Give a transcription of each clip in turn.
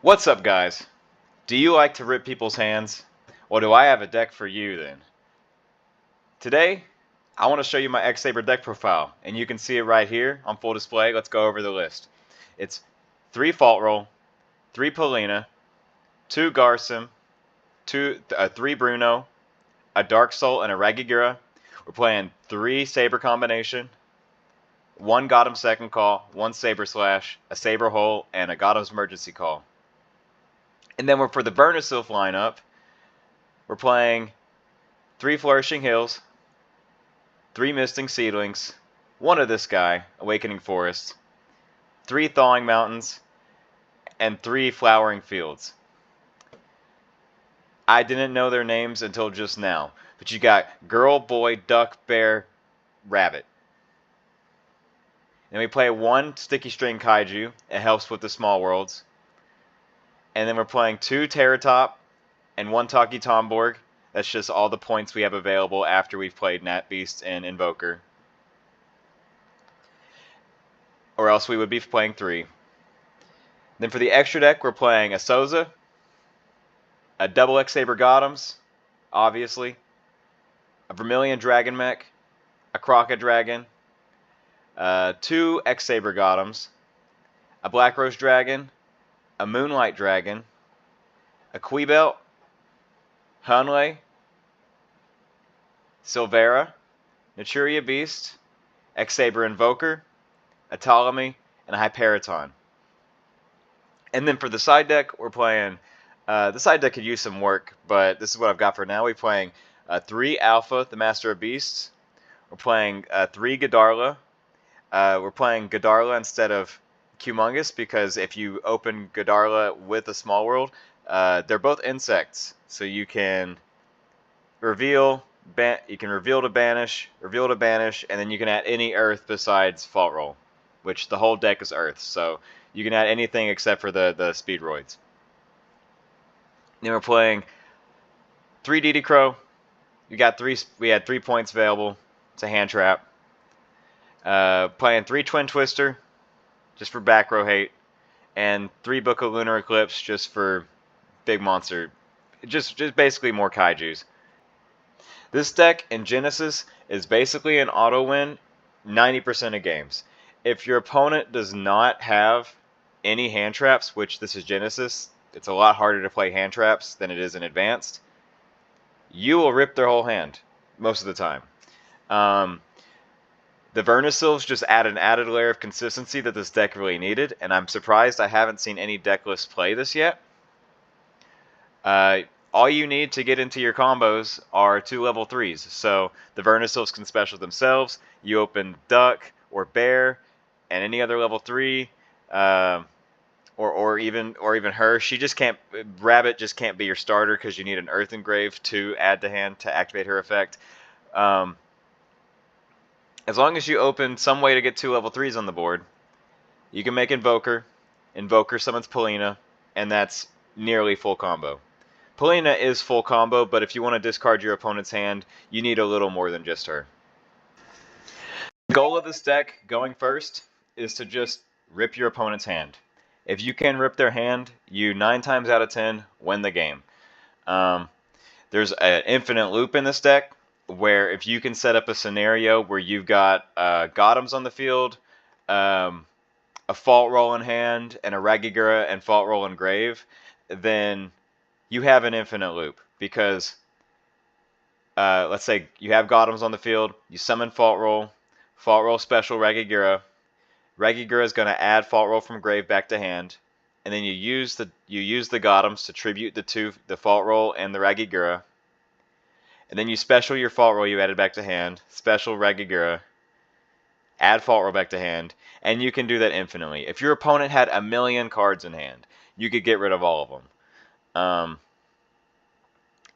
What's up, guys? Do you like to rip people's hands? Well, do I have a deck for you then? Today, I want to show you my X-Saber deck profile, and you can see it right here on full display. Let's go over the list. It's 3 Fault Roll, 3 Polina, 2 Garson, 3 Bruno, a Dark Soul, and a Ragigira. We're playing 3 Saber combination, 1 Gotham Second Call, 1 Saber Slash, a Saber Hole, and a Gotham's Emergency Call. And then for the Vernusylph lineup, we're playing 3 Flourishing Hills, 3 Misting Seedlings, 1 of this guy, Awakening Forest, 3 Thawing Mountains, and 3 Flowering Fields. I didn't know their names until just now, but you got Girl, Boy, Duck, Bear, Rabbit. Then we play 1 Sticky String Kaiju. It helps with the small worlds. And then we're playing 2 Terratop and 1 Taki Tomborg. That's just all the points we have available after we've played Nat Beast and Invoker. Or else we would be playing 3. Then for the extra deck, we're playing a Souza, a double X-Saber Gothams, obviously, a Vermilion Dragon Mech, a Croca Dragon, 2 X-Saber Gothams, a Black Rose Dragon, a Moonlight Dragon, a Quibelt, Hunley, Silvera, Naturia Beast, X-Saber Invoker, a Ptolemy, and a Hyperiton. And then for the side deck, we're playing, the side deck could use some work, but this is what I've got for now. We're playing 3 Alpha, the Master of Beasts. We're playing 3 Godarla. We're playing Godarla instead of Humongous, because if you open Godarla with a small world, they're both insects, so you can reveal to banish, and then you can add any earth besides Fault Roll, which the whole deck is earth, so you can add anything except for the Speedroids. Then we're playing 3 DD Crow. We had 3 points available. It's a hand trap. Playing 3 Twin Twister, just for back row hate, and 3 Book of Lunar Eclipse, just for big monster, just basically more kaijus. This deck in Genesis is basically an auto win 90% of games. If your opponent does not have any hand traps, which this is Genesis, it's a lot harder to play hand traps than it is in Advanced, you will rip their whole hand most of the time. The Vernusylphs just add an added layer of consistency that this deck really needed, and I'm surprised I haven't seen any deck lists play this yet. All you need to get into your combos are 2 level 3s, so the Vernusylphs can special themselves. You open Duck or Bear and any other level 3, or even her. She just can't. Rabbit just can't be your starter because you need an Earth Engrave to add to hand to activate her effect. As long as you open some way to get 2 level 3s on the board, you can make Invoker. Invoker summons Polina, and that's nearly full combo. Polina is full combo, but if you want to discard your opponent's hand, you need a little more than just her. The goal of this deck, going first, is to just rip your opponent's hand. If you can rip their hand, you 9 times out of 10 win the game. There's an infinite loop in this deck, where if you can set up a scenario where you've got Gothams on the field, a Fault Roll in hand, and a Ragigira and Fault Roll in grave, then you have an infinite loop. Because let's say you have Gothams on the field, you summon Fault Roll special Ragigira. Ragigira is going to add Fault Roll from grave back to hand, and then you use the Gothams to tribute the Fault Roll and the Ragigira. And then you special your Fault Roll you added back to hand, special Ragigira, add Fault Roll back to hand, and you can do that infinitely. If your opponent had a million cards in hand, you could get rid of all of them.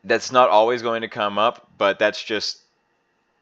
That's not always going to come up, but that's just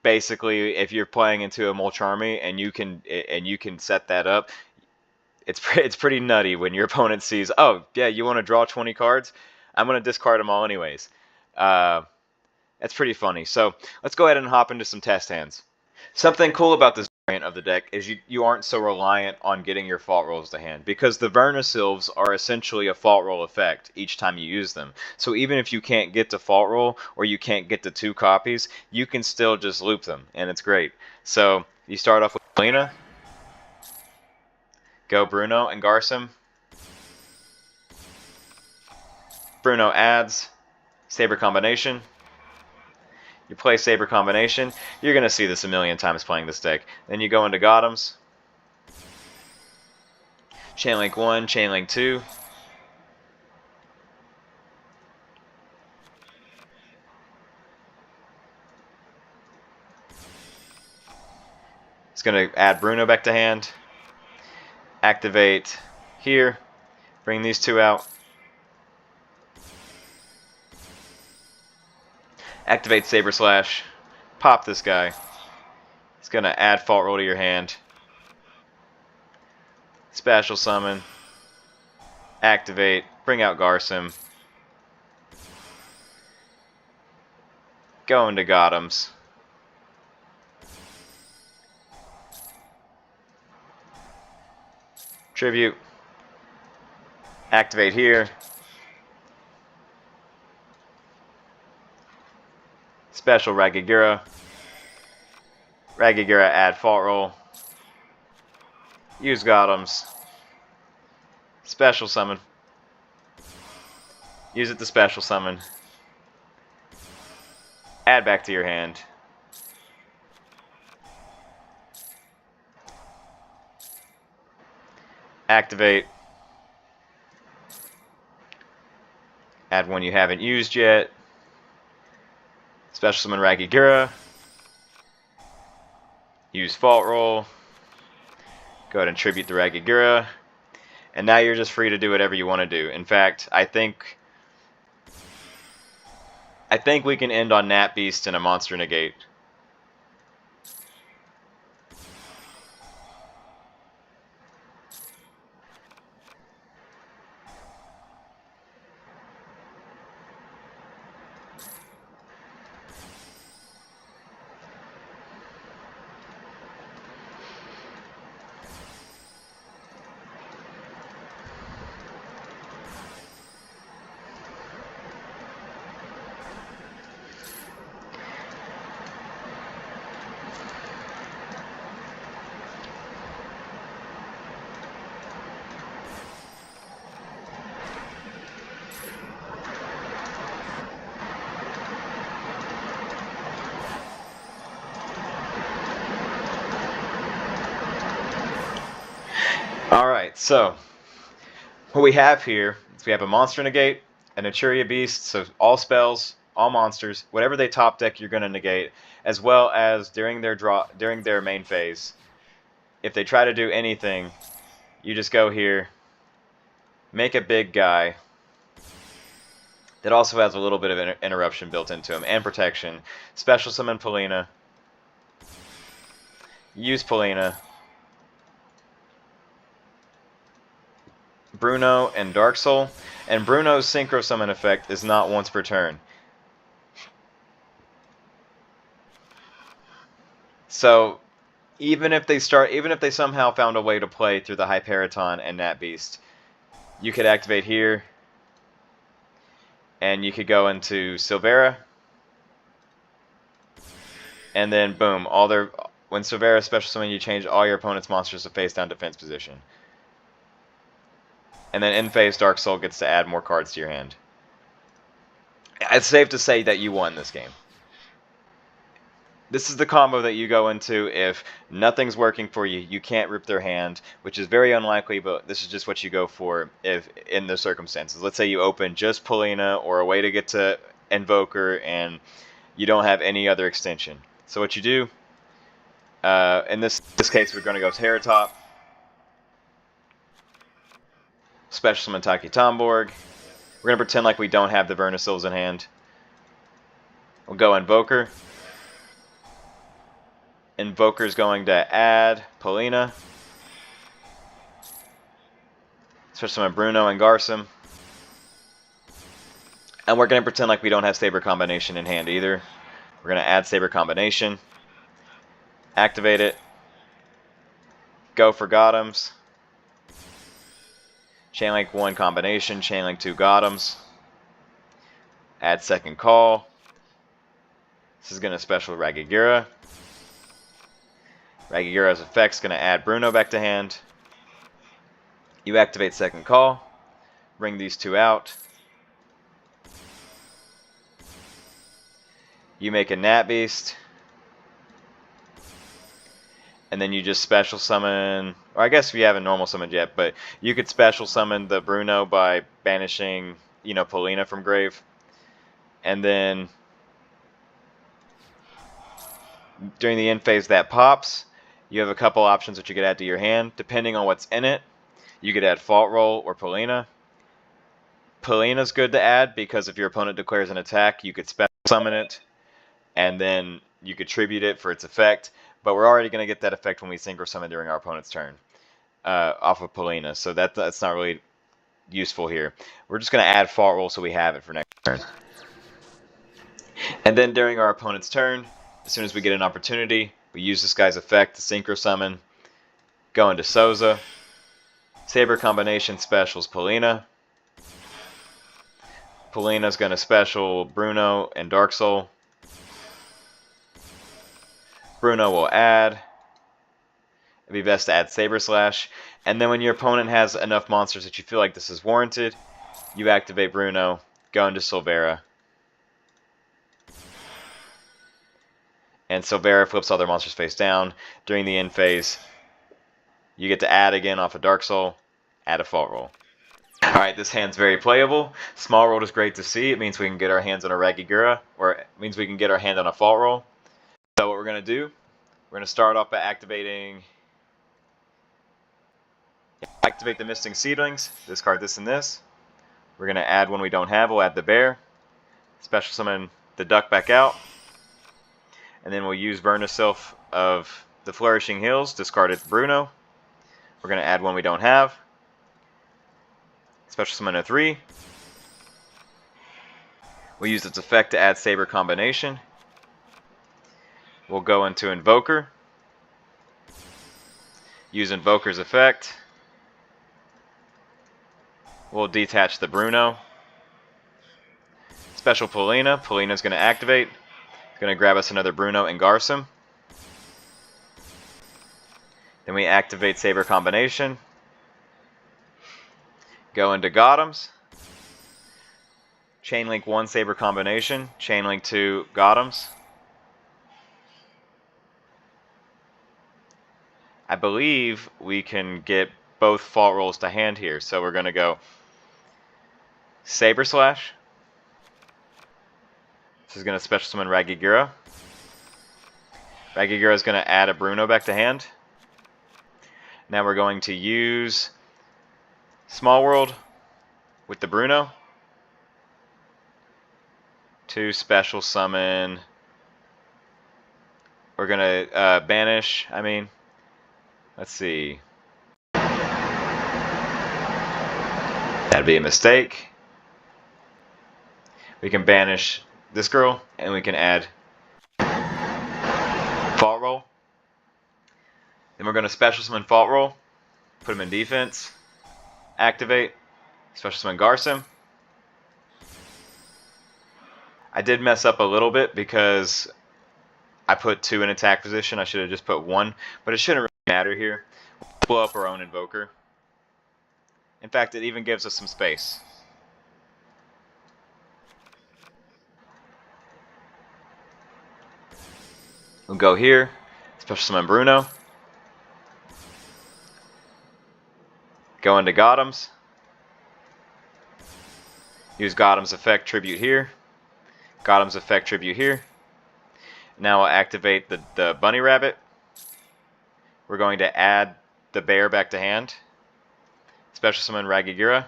basically if you're playing into a Molcharmy and you can set that up. It's pretty nutty when your opponent sees, oh yeah, you want to draw 20 cards? I'm going to discard them all anyways. That's pretty funny. So let's go ahead and hop into some test hands. Something cool about this of the deck is you aren't so reliant on getting your fault rolls to hand, because the Vernusylphs are essentially a fault roll effect each time you use them. So even if you can't get to fault roll or you can't get to 2 copies, you can still just loop them, and it's great. So you start off with Lena, go Bruno and Garcim. Bruno adds Saber combination. You play Saber combination. You're going to see this a million times playing this deck. Then you go into Gotems. Chainlink 1, Chainlink 2. It's going to add Bruno back to hand. Activate here. Bring these 2 out. Activate Saber Slash. Pop this guy. It's going to add Fault Roll to your hand. Special Summon. Activate. Bring out Garcim. Go into Gotems. Tribute. Activate here. Special Ragigira. Ragigira add Fault Roll. Use Gotems. Special Summon. Use it to Special Summon. Add back to your hand. Activate. Add one you haven't used yet. Special Summon Ragigira. Use Fault Roll. Go ahead and tribute the Ragigira. And now you're just free to do whatever you want to do. In fact, I think we can end on Nat Beast and a Monster Negate. Alright, so what we have here is we have a Monster Negate, an Naturia Beast, so all spells, all monsters, whatever they top deck you're going to negate, as well as during their main phase. If they try to do anything, you just go here, make a big guy that also has a little bit of interruption built into him, and protection. Special Summon Polina. Use Polina. Bruno and Dark Soul, and Bruno's Synchro Summon effect is not once per turn. So even if they somehow found a way to play through the Hyperiton and Nat Beast, you could activate here, and you could go into Silvera, and then boom, when Silvera special summon, you change all your opponent's monsters to face down defense position. And then in phase, Dark Soul gets to add more cards to your hand. It's safe to say that you won this game. This is the combo that you go into if nothing's working for you. You can't rip their hand, which is very unlikely, but this is just what you go for if in the circumstances. Let's say you open just Polina or a way to get to Invoker and you don't have any other extension. So what you do, in this case, we're going to go Terror Top. Special Summon Taki Tomborg. We're going to pretend like we don't have the Vernusylphs in hand. We'll go Invoker. Invoker's going to add Polina. Special Summon Bruno and Garcim. And we're going to pretend like we don't have Saber Combination in hand either. We're going to add Saber Combination. Activate it. go for Gotams. Chainlink 1 combination, Chainlink 2 Gotams. Add second call. This is going to special Ragigira. Ragigira's effect's going to add Bruno back to hand. You activate second call. Bring these two out. You make a Nat Beast. And then you just special summon, or I guess we haven't normal summoned yet, but you could special summon the Bruno by banishing, Polina from grave. And then during the end phase that pops, you have a couple options that you could add to your hand. Depending on what's in it, you could add Fault Roll or Polina. Polina's good to add because if your opponent declares an attack, you could special summon it, and then you could tribute it for its effect. But we're already going to get that effect when we synchro summon during our opponent's turn off of Polina, so that's not really useful here. We're just going to add Fault Roll so we have it for next turn. And then during our opponent's turn, as soon as we get an opportunity, we use this guy's effect to synchro summon, go into Souza, Saber combination specials Polina. Polina's going to special Bruno and Dark Soul. Bruno will add. It'd be best to add Saber Slash. And then when your opponent has enough monsters that you feel like this is warranted, you activate Bruno, go into Silvera. And Silvera flips all their monsters face down. During the end phase, you get to add again off of Dark Soul, add a Fault Roll. Alright, this hand's very playable. Small Roll is great to see. It means we can get our hands on a Ragigira, or it means we can get our hand on a Fault Roll. So what we're going to do, we're going to start off by activate the Misting Seedlings, discard this and this. We're going to add one we don't have, we'll add the bear, special summon the duck back out, and then we'll use Vernusylph of the Flourishing Hills, discard it Bruno. We're going to add one we don't have, special summon a 3. We'll use its effect to add Saber combination. We'll go into Invoker, use Invoker's effect. We'll detach the Bruno. Special Polina. Polina's going to activate. It's going to grab us another Bruno and Garsum. Then we activate Saber combination. Go into Gotams. Chainlink 1 Saber combination. Chainlink 2 Gotams. I believe we can get both Fault Rolls to hand here, so we're going to go Saber Slash. This is going to special summon Ragigira. Ragigira is going to add a Bruno back to hand. Now we're going to use Small World with the Bruno to special summon. We're going to banish, let's see. That'd be a mistake. We can banish this girl, and we can add Fault Roll. Then we're going to special summon Fault Roll, put him in defense, activate, special summon Garsum. I did mess up a little bit because I put 2 in attack position. I should have just put 1, but it shouldn't really matter here. We'll blow up our own Invoker. In fact, it even gives us some space. We'll go here, special summon Bruno. Go into Gotams. Use Gotham's effect tribute here. Gotham's effect tribute here. Now we'll activate the bunny rabbit. We're going to add the bear back to hand. Special summon Ragigira.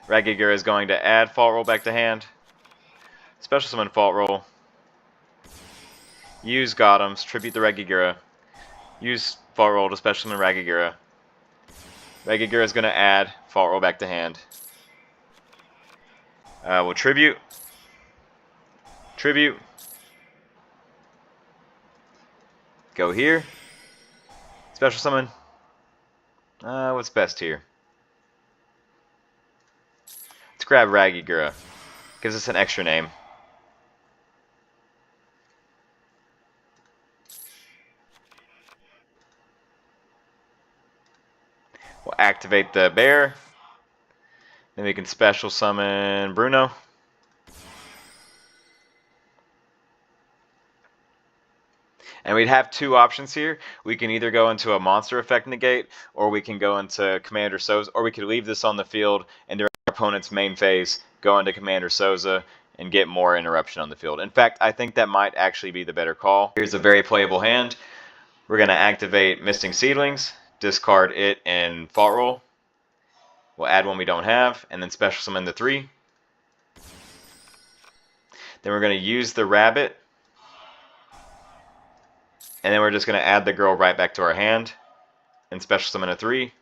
Ragigira is going to add Fault Roll back to hand. Special summon Fault Roll. Use Gotham's, tribute the Ragigira. Use Fault Roll to special summon Ragigira. Ragigira is going to add Fault Roll back to hand. We'll tribute. Tribute. Go here. Special summon. What's best here? Let's grab Ragigura. Gives us an extra name. We'll activate the bear. Then we can special summon Bruno. And we'd have two options here. We can either go into a monster effect negate, or we can go into Commander Soza, or we could leave this on the field and during our opponent's main phase, go into Commander Soza and get more interruption on the field. In fact, I think that might actually be the better call. Here's a very playable hand. We're going to activate Misting Seedlings, discard it in Fault Roll. We'll add one we don't have, and then special summon the 3. Then we're going to use the rabbit. And then we're just going to add the girl right back to our hand and special summon a 3.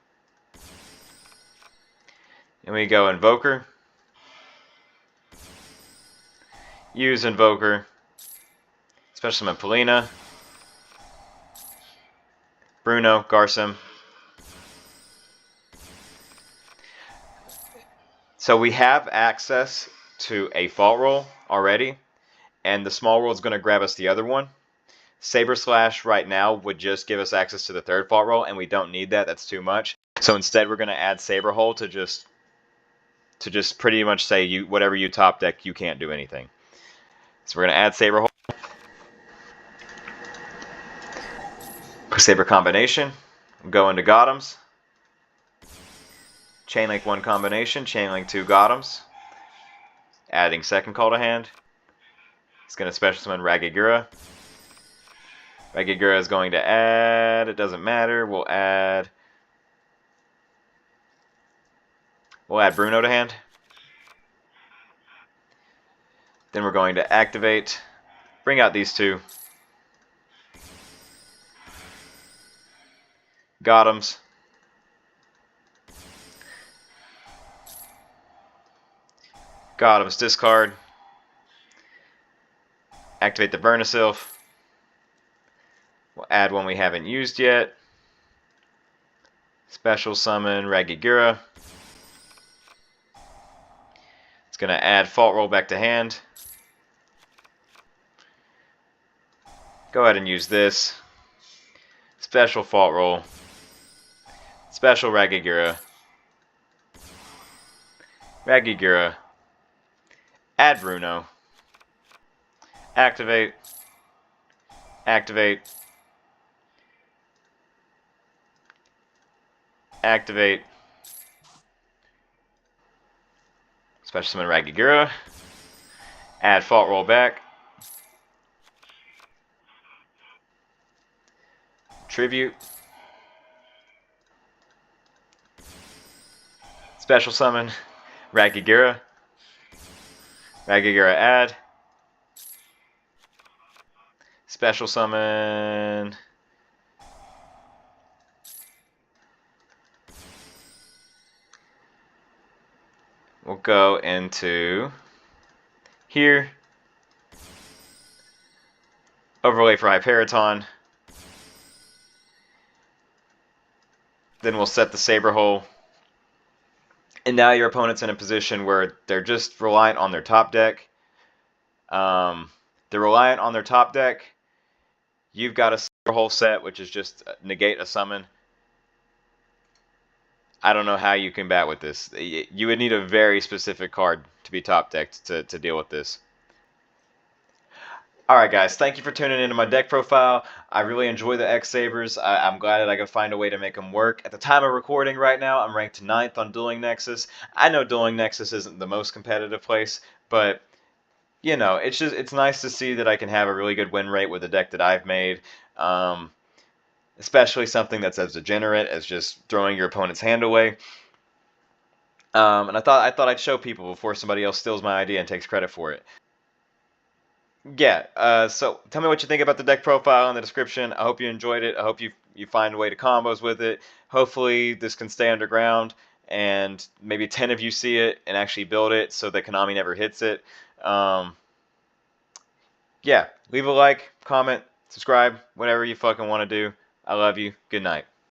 And we go Invoker. Use Invoker. Special summon Polina. Bruno, Garcim. So we have access to a Fault Roll already. And the small roll is going to grab us the other one. Saber Slash right now would just give us access to the 3rd Fault Roll, and we don't need that. That's too much. So instead, we're going to add Saber Hole to just pretty much say whatever you top deck, you can't do anything. So we're going to add Saber Hole. Saber Combination. Go into Gotems. Chainlink 1 combination. Chainlink 2 Gotems. Adding second call to hand. It's going to special summon Ragigura. Ragigura is going to add, it doesn't matter, we'll add Bruno to hand. Then we're going to activate, bring out these 2. Gotems. Gotems discard. Activate the Vernusylph. We'll add one we haven't used yet. Special summon Ragigura. It's going to add Fault Roll back to hand. Go ahead and use this. Special Fault Roll. Special Ragigura. Ragigura. Add Bruno. Activate. Activate. Activate. Special summon Ragigura. Add Fault Roll back. Tribute. Special summon Ragigura. Ragigura add. Special summon we'll go into here. Overlay for Hyperiton. Then we'll set the Saber Hole. And now your opponent's in a position where they're just reliant on their top deck. They're reliant on their top deck. You've got a Saber Hole set, which is just negate a summon. I don't know how you combat with this. You would need a very specific card to be top decked to deal with this. Alright guys, thank you for tuning into my deck profile. I really enjoy the X-Sabers. I'm glad that I could find a way to make them work. At the time of recording right now, I'm ranked 9th on Dueling Nexus. I know Dueling Nexus isn't the most competitive place, but you know, it's nice to see that I can have a really good win rate with a deck that I've made. Especially something that's as degenerate as just throwing your opponent's hand away. And I thought I'd show people before somebody else steals my idea and takes credit for it. Yeah, so tell me what you think about the deck profile in the description. I hope you enjoyed it. I hope you find a way to combos with it. Hopefully this can stay underground and maybe 10 of you see it and actually build it so that Konami never hits it. Yeah, leave a like, comment, subscribe, whatever you fucking want to do. I love you. Good night.